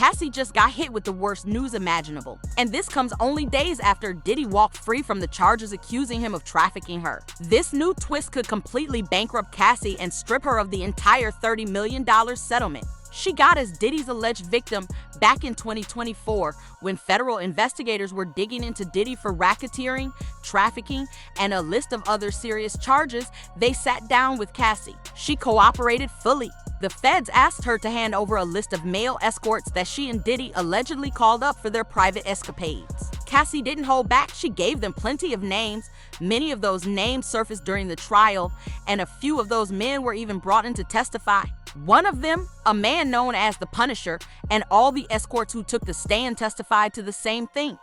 Cassie just got hit with the worst news imaginable. And this comes only days after Diddy walked free from the charges accusing him of trafficking her. This new twist could completely bankrupt Cassie and strip her of the entire $30 million settlement she got as Diddy's alleged victim back in 2024 when federal investigators were digging into Diddy for racketeering, trafficking, and a list of other serious charges. They sat down with Cassie. She cooperated fully. The feds asked her to hand over a list of male escorts that she and Diddy allegedly called up for their private escapades. Cassie didn't hold back. She gave them plenty of names. Many of those names surfaced during the trial, and a few of those men were even brought in to testify. One of them, a man known as the Punisher, and all the escorts who took the stand testified to the same thing.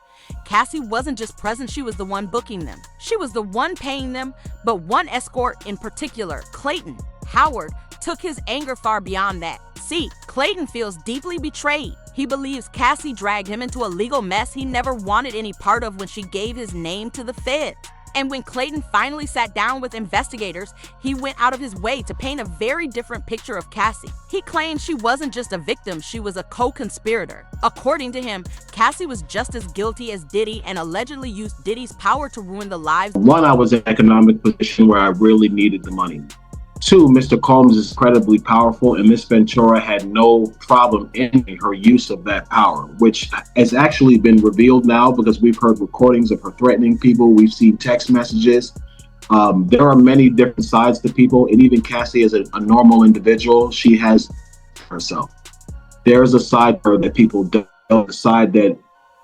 Cassie wasn't just present, she was the one booking them. She was the one paying them, but one escort in particular, Clayton Howard, took his anger far beyond that. See, Clayton feels deeply betrayed. He believes Cassie dragged him into a legal mess he never wanted any part of when she gave his name to the feds. And when Clayton finally sat down with investigators, he went out of his way to paint a very different picture of Cassie. He claimed she wasn't just a victim, she was a co-conspirator. According to him, Cassie was just as guilty as Diddy and allegedly used Diddy's power to ruin the lives. One, I was in an economic position where I really needed the money. Two, Mr. Combs is incredibly powerful, and Miss Ventura had no problem in her use of that power, which has actually been revealed now because we've heard recordings of her threatening people. We've seen text messages. There are many different sides to people, and even Cassie as a normal individual, she has herself. There's a side to her that people don't know, the side that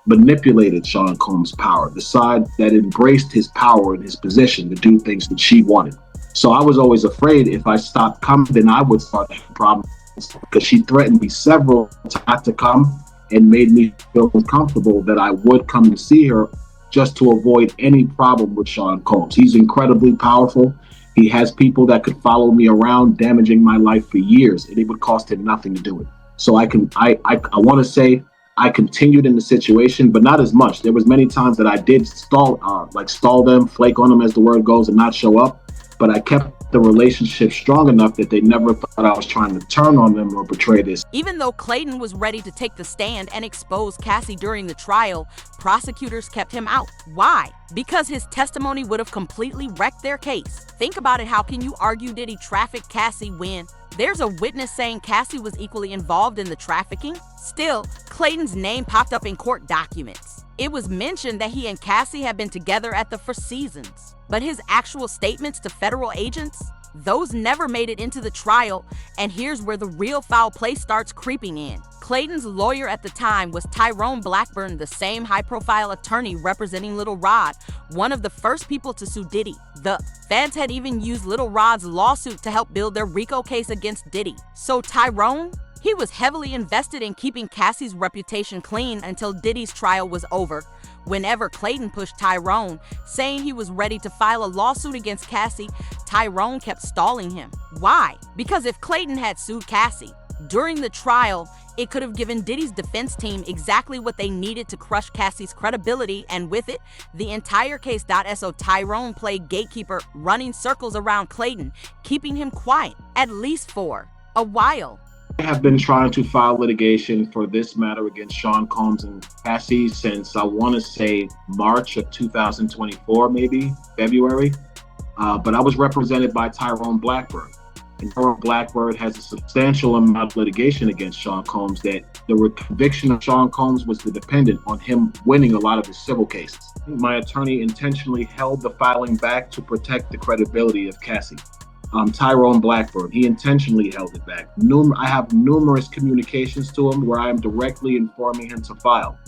manipulated Sean Combs' power, the side that embraced his power and his position to do things that she wanted. So I was always afraid if I stopped coming, then I would start having problems because she threatened me several times to come and made me feel uncomfortable that I would come and see her just to avoid any problem with Sean Combs. He's incredibly powerful. He has people that could follow me around, damaging my life for years, and it would cost him nothing to do it. So I want to say I continued in the situation, but not as much. There was many times that I did stall them, flake on them as the word goes, and not show up. But I kept the relationship strong enough that they never thought I was trying to turn on them or betray this. Even though Clayton was ready to take the stand and expose Cassie during the trial, prosecutors kept him out. Why? Because his testimony would have completely wrecked their case. Think about it, how can you argue Diddy trafficked Cassie when there's a witness saying Cassie was equally involved in the trafficking? Still, Clayton's name popped up in court documents. It was mentioned that he and Cassie had been together at the Four Seasons, but his actual statements to federal agents, those never made it into the trial, and here's where the real foul play starts creeping in. Clayton's lawyer at the time was Tyrone Blackburn, the same high-profile attorney representing Lil Rod, one of the first people to sue Diddy. The feds had even used Lil Rod's lawsuit to help build their RICO case against Diddy. So Tyrone, he was heavily invested in keeping Cassie's reputation clean until Diddy's trial was over. Whenever Clayton pushed Tyrone, saying he was ready to file a lawsuit against Cassie, Tyrone kept stalling him. Why? Because if Clayton had sued Cassie during the trial, it could have given Diddy's defense team exactly what they needed to crush Cassie's credibility, and with it, the entire case. So Tyrone played gatekeeper, running circles around Clayton, keeping him quiet, at least for a while. I have been trying to file litigation for this matter against Sean Combs and Cassie since I want to say March of 2024, maybe February. But I was represented by Tyrone Blackburn. And Tyrone Blackburn has a substantial amount of litigation against Sean Combs that the conviction of Sean Combs was dependent on him winning a lot of his civil cases. My attorney intentionally held the filing back to protect the credibility of Cassie. Tyrone Blackburn, he intentionally held it back. I have numerous communications to him where I am directly informing him to file.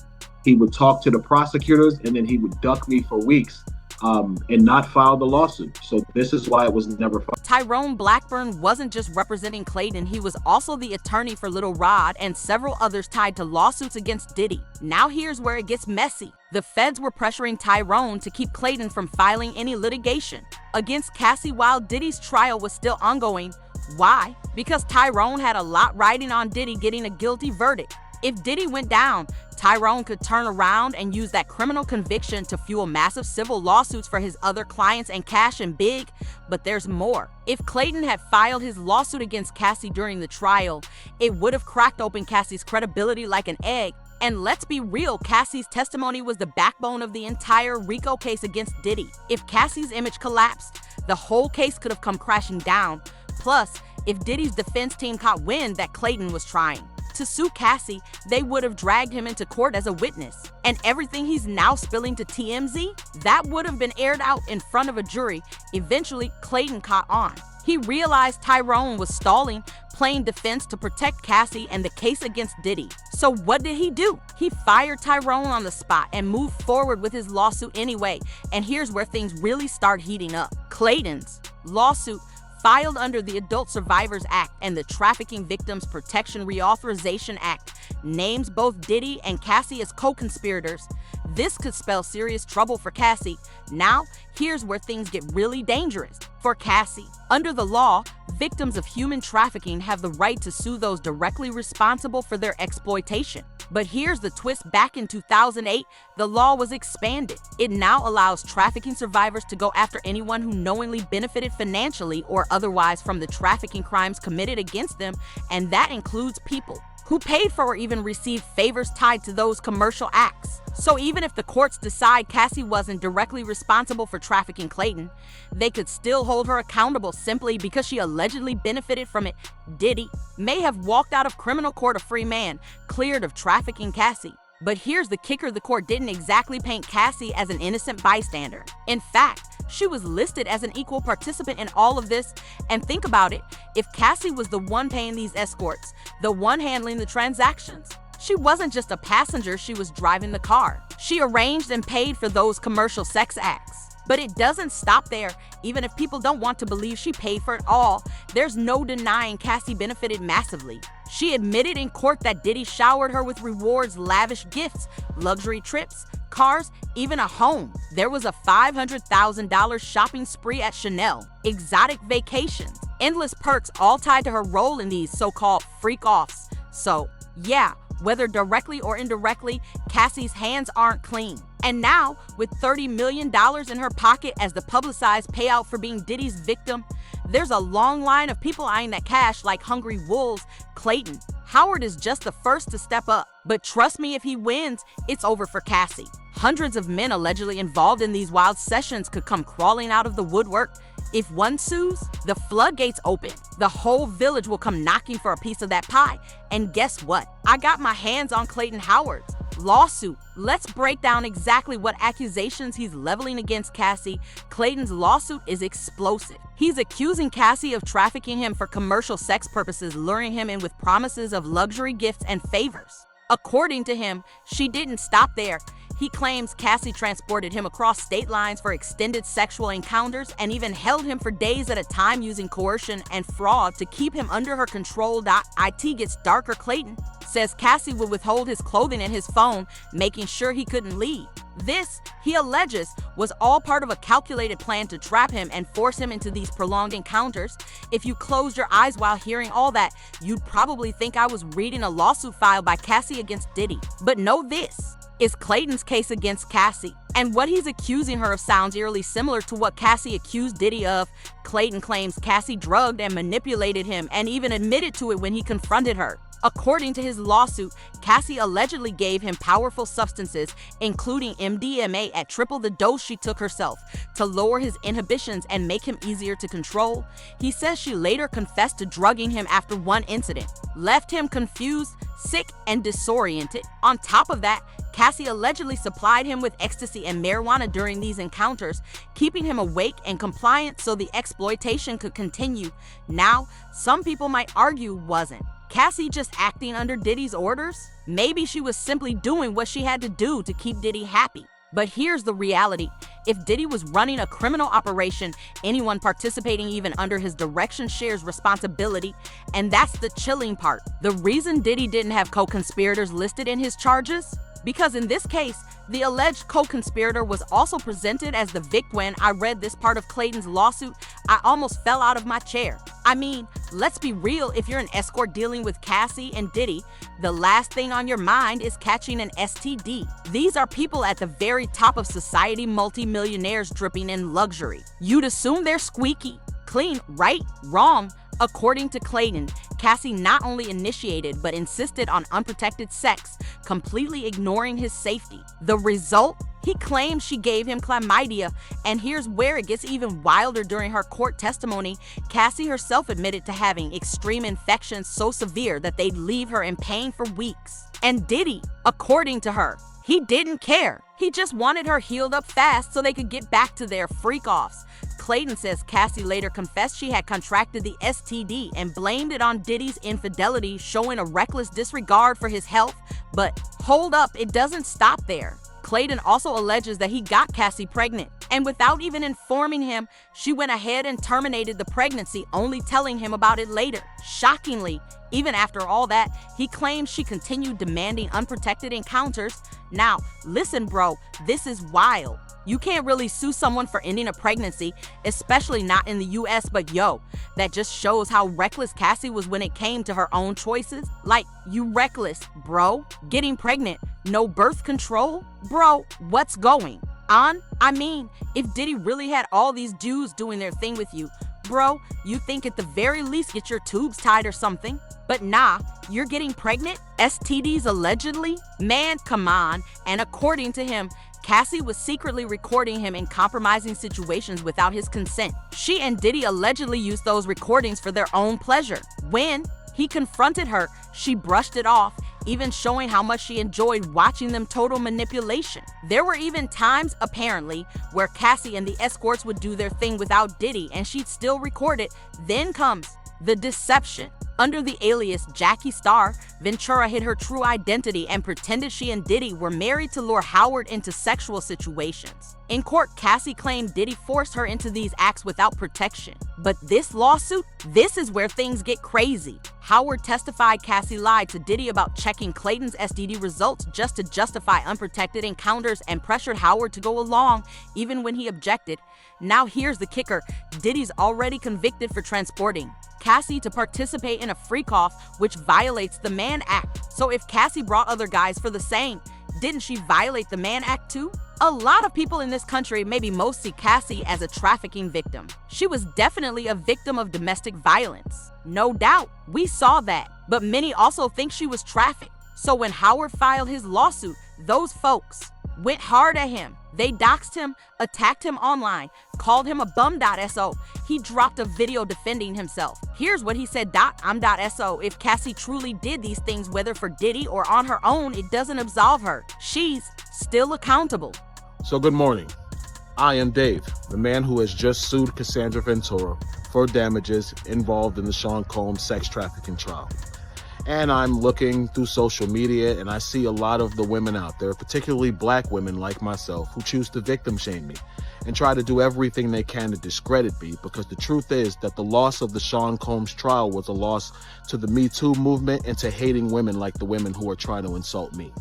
He would talk to the prosecutors and then he would duck me for weeks and not file the lawsuit. So this is why it was never filed. Tyrone Blackburn wasn't just representing Clayton, he was also the attorney for Lil Rod and several others tied to lawsuits against Diddy. Now here's where it gets messy. The feds were pressuring Tyrone to keep Clayton from filing any litigation against Cassie while Diddy's trial was still ongoing. Why? Because Tyrone had a lot riding on Diddy getting a guilty verdict. If Diddy went down, Tyrone could turn around and use that criminal conviction to fuel massive civil lawsuits for his other clients and cash in big. But there's more. If Clayton had filed his lawsuit against Cassie during the trial, it would have cracked open Cassie's credibility like an egg. And let's be real, Cassie's testimony was the backbone of the entire RICO case against Diddy. If Cassie's image collapsed, the whole case could have come crashing down. Plus, if Diddy's defense team caught wind that Clayton was trying to sue Cassie, they would have dragged him into court as a witness. And everything he's now spilling to TMZ, that would have been aired out in front of a jury. Eventually, Clayton caught on. He realized Tyrone was stalling, playing defense to protect Cassie and the case against Diddy. So what did he do? He fired Tyrone on the spot and moved forward with his lawsuit anyway. And here's where things really start heating up. Clayton's lawsuit, filed under the Adult Survivors Act and the Trafficking Victims Protection Reauthorization Act, names both Diddy and Cassie as co-conspirators. This could spell serious trouble for Cassie. Now, here's where things get really dangerous. For Cassie, under the law, victims of human trafficking have the right to sue those directly responsible for their exploitation. But here's the twist. Back in 2008, the law was expanded. It now allows trafficking survivors to go after anyone who knowingly benefited financially or otherwise from the trafficking crimes committed against them, and that includes people who paid for or even received favors tied to those commercial acts. So even if the courts decide Cassie wasn't directly responsible for trafficking Clayton, they could still hold her accountable simply because she allegedly benefited from it. Diddy may have walked out of criminal court a free man, cleared of trafficking Cassie. But here's the kicker: the court didn't exactly paint Cassie as an innocent bystander. In fact, she was listed as an equal participant in all of this. And think about it, if Cassie was the one paying these escorts, the one handling the transactions, she wasn't just a passenger, she was driving the car. She arranged and paid for those commercial sex acts. But it doesn't stop there. Even if people don't want to believe she paid for it all, there's no denying Cassie benefited massively. She admitted in court that Diddy showered her with rewards, lavish gifts, luxury trips, cars, even a home. There was a $500,000 shopping spree at Chanel, exotic vacations, endless perks, all tied to her role in these so-called freak-offs. So, yeah, whether directly or indirectly, Cassie's hands aren't clean. And now, with $30 million in her pocket as the publicized payout for being Diddy's victim, there's a long line of people eyeing that cash like hungry wolves. Clayton Howard is just the first to step up. But trust me, if he wins, it's over for Cassie. Hundreds of men allegedly involved in these wild sessions could come crawling out of the woodwork. If one sues, the floodgates open. The whole village will come knocking for a piece of that pie. And guess what? I got my hands on Clayton Howard's lawsuit. Let's break down exactly what accusations he's leveling against Cassie. Clayton's lawsuit is explosive. He's accusing Cassie of trafficking him for commercial sex purposes, luring him in with promises of luxury gifts and favors. According to him, she didn't stop there. He claims Cassie transported him across state lines for extended sexual encounters and even held him for days at a time using coercion and fraud to keep him under her control. It gets darker. Clayton says Cassie would withhold his clothing and his phone, making sure he couldn't leave. This, he alleges, was all part of a calculated plan to trap him and force him into these prolonged encounters. If you closed your eyes while hearing all that, you'd probably think I was reading a lawsuit filed by Cassie against Diddy. But know this is Clayton's case against Cassie, and what he's accusing her of sounds eerily similar to what Cassie accused Diddy of. Clayton claims Cassie drugged and manipulated him and even admitted to it when he confronted her. According to his lawsuit, Cassie allegedly gave him powerful substances, including MDMA at triple the dose she took herself, to lower his inhibitions and make him easier to control. He says she later confessed to drugging him after one incident, left him confused, sick, and disoriented. On top of that, Cassie allegedly supplied him with ecstasy and marijuana during these encounters, keeping him awake and compliant so the exploitation could continue. Now, some people might argue wasn't Cassie just acting under Diddy's orders? Maybe she was simply doing what she had to do to keep Diddy happy. But here's the reality. If Diddy was running a criminal operation, anyone participating even under his direction shares responsibility. And that's the chilling part. The reason Diddy didn't have co-conspirators listed in his charges? Because in this case, the alleged co-conspirator was also presented as the victim. When I read this part of Clayton's lawsuit, I almost fell out of my chair. I mean, let's be real, if you're an escort dealing with Cassie and Diddy, the last thing on your mind is catching an STD. These are people at the very top of society, multi-millionaires dripping in luxury. You'd assume they're squeaky clean, right? Wrong. According to Clayton, Cassie not only initiated but insisted on unprotected sex, completely ignoring his safety. The result? He claimed she gave him chlamydia, and here's where it gets even wilder. During her court testimony, Cassie herself admitted to having extreme infections so severe that they'd leave her in pain for weeks. And Diddy, according to her, he didn't care. He just wanted her healed up fast so they could get back to their freak-offs. Clayton says Cassie later confessed she had contracted the STD and blamed it on Diddy's infidelity, showing a reckless disregard for his health. But hold up, it doesn't stop there. Clayton also alleges that he got Cassie pregnant, and without even informing him, she went ahead and terminated the pregnancy, only telling him about it later. Shockingly, even after all that, he claims she continued demanding unprotected encounters. Now, listen, bro, this is wild. You can't really sue someone for ending a pregnancy, especially not in the US, but yo, that just shows how reckless Cassie was when it came to her own choices. Like, you reckless, bro. Getting pregnant, no birth control? Bro, what's going on? I mean, if Diddy really had all these dudes doing their thing with you, bro, you think at the very least get your tubes tied or something. But nah, you're getting pregnant? STDs allegedly? Man, come on. And according to him, Cassie was secretly recording him in compromising situations without his consent. She and Diddy allegedly used those recordings for their own pleasure. When he confronted her, she brushed it off, even showing how much she enjoyed watching them. Total manipulation. There were even times, apparently, where Cassie and the escorts would do their thing without Diddy and she'd still record it. Then comes the deception. Under the alias Jackie Star, Ventura hid her true identity and pretended she and Diddy were married to lure Howard into sexual situations. In court, Cassie claimed Diddy forced her into these acts without protection. But this lawsuit, this is where things get crazy. Howard testified Cassie lied to Diddy about checking Clayton's STD results just to justify unprotected encounters and pressured Howard to go along, even when he objected. Now here's the kicker, Diddy's already convicted for transporting Cassie to participate in a freak-off, which violates the Mann Act. So if Cassie brought other guys for the same, didn't she violate the Mann Act too? A lot of people in this country, maybe most, see Cassie as a trafficking victim. She was definitely a victim of domestic violence. No doubt, we saw that. But many also think she was trafficked. So when Howard filed his lawsuit, those folks went hard at him. They doxed him, attacked him online, called him a bum.so. He dropped a video defending himself. Here's what he said, I'm.so. If Cassie truly did these things, whether for Diddy or on her own, it doesn't absolve her. She's still accountable. So good morning. I am Dave, the man who has just sued Cassandra Ventura for damages involved in the Sean Combs sex trafficking trial. And I'm looking through social media and I see a lot of the women out there, particularly black women like myself, who choose to victim shame me and try to do everything they can to discredit me, because the truth is that the loss of the Sean Combs trial was a loss to the Me Too movement and to hating women like the women who are trying to insult me.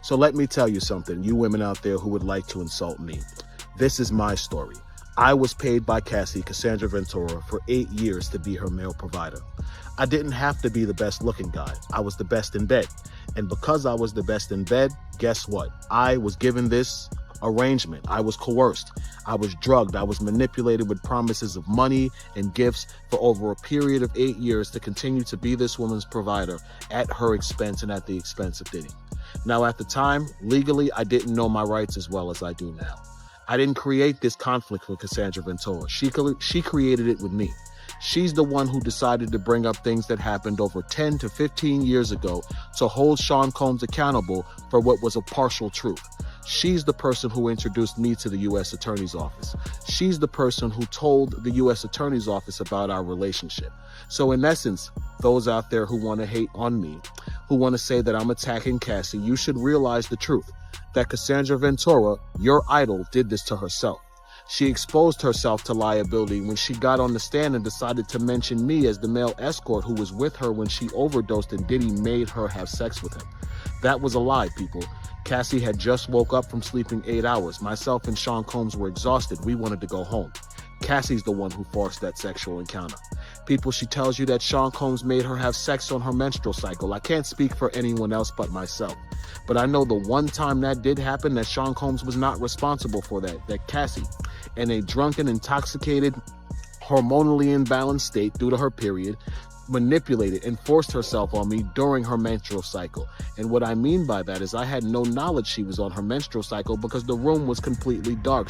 So let me tell you something, you women out there who would like to insult me. This is my story. I was paid by Cassie, Cassandra Ventura, for 8 years to be her male provider. I didn't have to be the best looking guy. I was the best in bed. And because I was the best in bed, guess what? I was given this arrangement. I was coerced. I was drugged. I was manipulated with promises of money and gifts for over a period of 8 years to continue to be this woman's provider at her expense and at the expense of Diddy. Now, at the time, legally, I didn't know my rights as well as I do now. I didn't create this conflict with Cassandra Ventura. She created it with me. She's the one who decided to bring up things that happened over 10 to 15 years ago to hold Sean Combs accountable for what was a partial truth. She's the person who introduced me to the U.S. Attorney's Office. She's the person who told the U.S. Attorney's Office about our relationship. So in essence, those out there who want to hate on me, who want to say that I'm attacking Cassie, you should realize the truth, that Cassandra Ventura, your idol, did this to herself. She exposed herself to liability when she got on the stand and decided to mention me as the male escort who was with her when she overdosed and Diddy made her have sex with him. That was a lie, people. Cassie had just woke up from sleeping 8 hours. Myself and Sean Combs were exhausted. We wanted to go home. Cassie's the one who forced that sexual encounter. People, she tells you that Sean Combs made her have sex on her menstrual cycle. I can't speak for anyone else but myself. But I know the one time that did happen, that Sean Combs was not responsible for that Cassie, in a drunken, intoxicated, hormonally imbalanced state due to her period, manipulated and forced herself on me during her menstrual cycle. And what I mean by that is I had no knowledge she was on her menstrual cycle because the room was completely dark.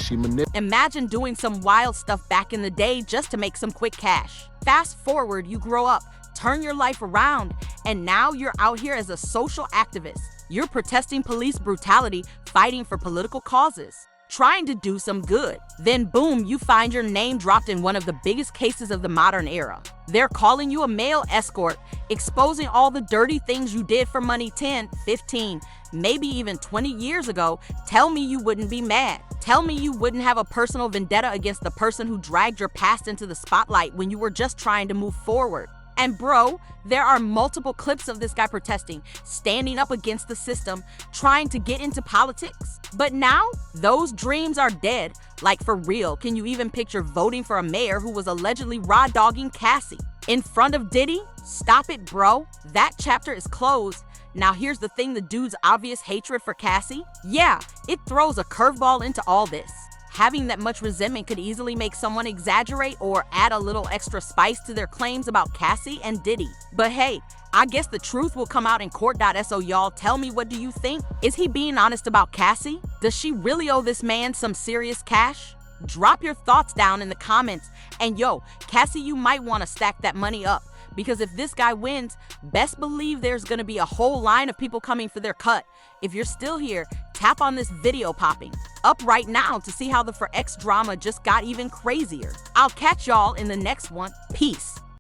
Imagine doing some wild stuff back in the day just to make some quick cash. Fast forward, you grow up, turn your life around, and now you're out here as a social activist. You're protesting police brutality, fighting for political causes, trying to do some good. Then boom, you find your name dropped in one of the biggest cases of the modern era. They're calling you a male escort, exposing all the dirty things you did for money 10, 15, maybe even 20 years ago. Tell me you wouldn't be mad. Tell me you wouldn't have a personal vendetta against the person who dragged your past into the spotlight when you were just trying to move forward. And bro, there are multiple clips of this guy protesting, standing up against the system, trying to get into politics. But now, those dreams are dead. Like, for real, can you even picture voting for a mayor who was allegedly raw-dogging Cassie in front of Diddy? Stop it, bro. That chapter is closed. Now here's the thing, the dude's obvious hatred for Cassie? Yeah, it throws a curveball into all this. Having that much resentment could easily make someone exaggerate or add a little extra spice to their claims about Cassie and Diddy. But hey, I guess the truth will come out in court.so. Y'all tell me, what do you think? Is he being honest about Cassie? Does she really owe this man some serious cash? Drop your thoughts down in the comments. And yo, Cassie, you might want to stack that money up, because if this guy wins, best believe there's gonna be a whole line of people coming for their cut. If you're still here, tap on this video popping up right now to see how the For X drama just got even crazier. I'll catch y'all in the next one. Peace.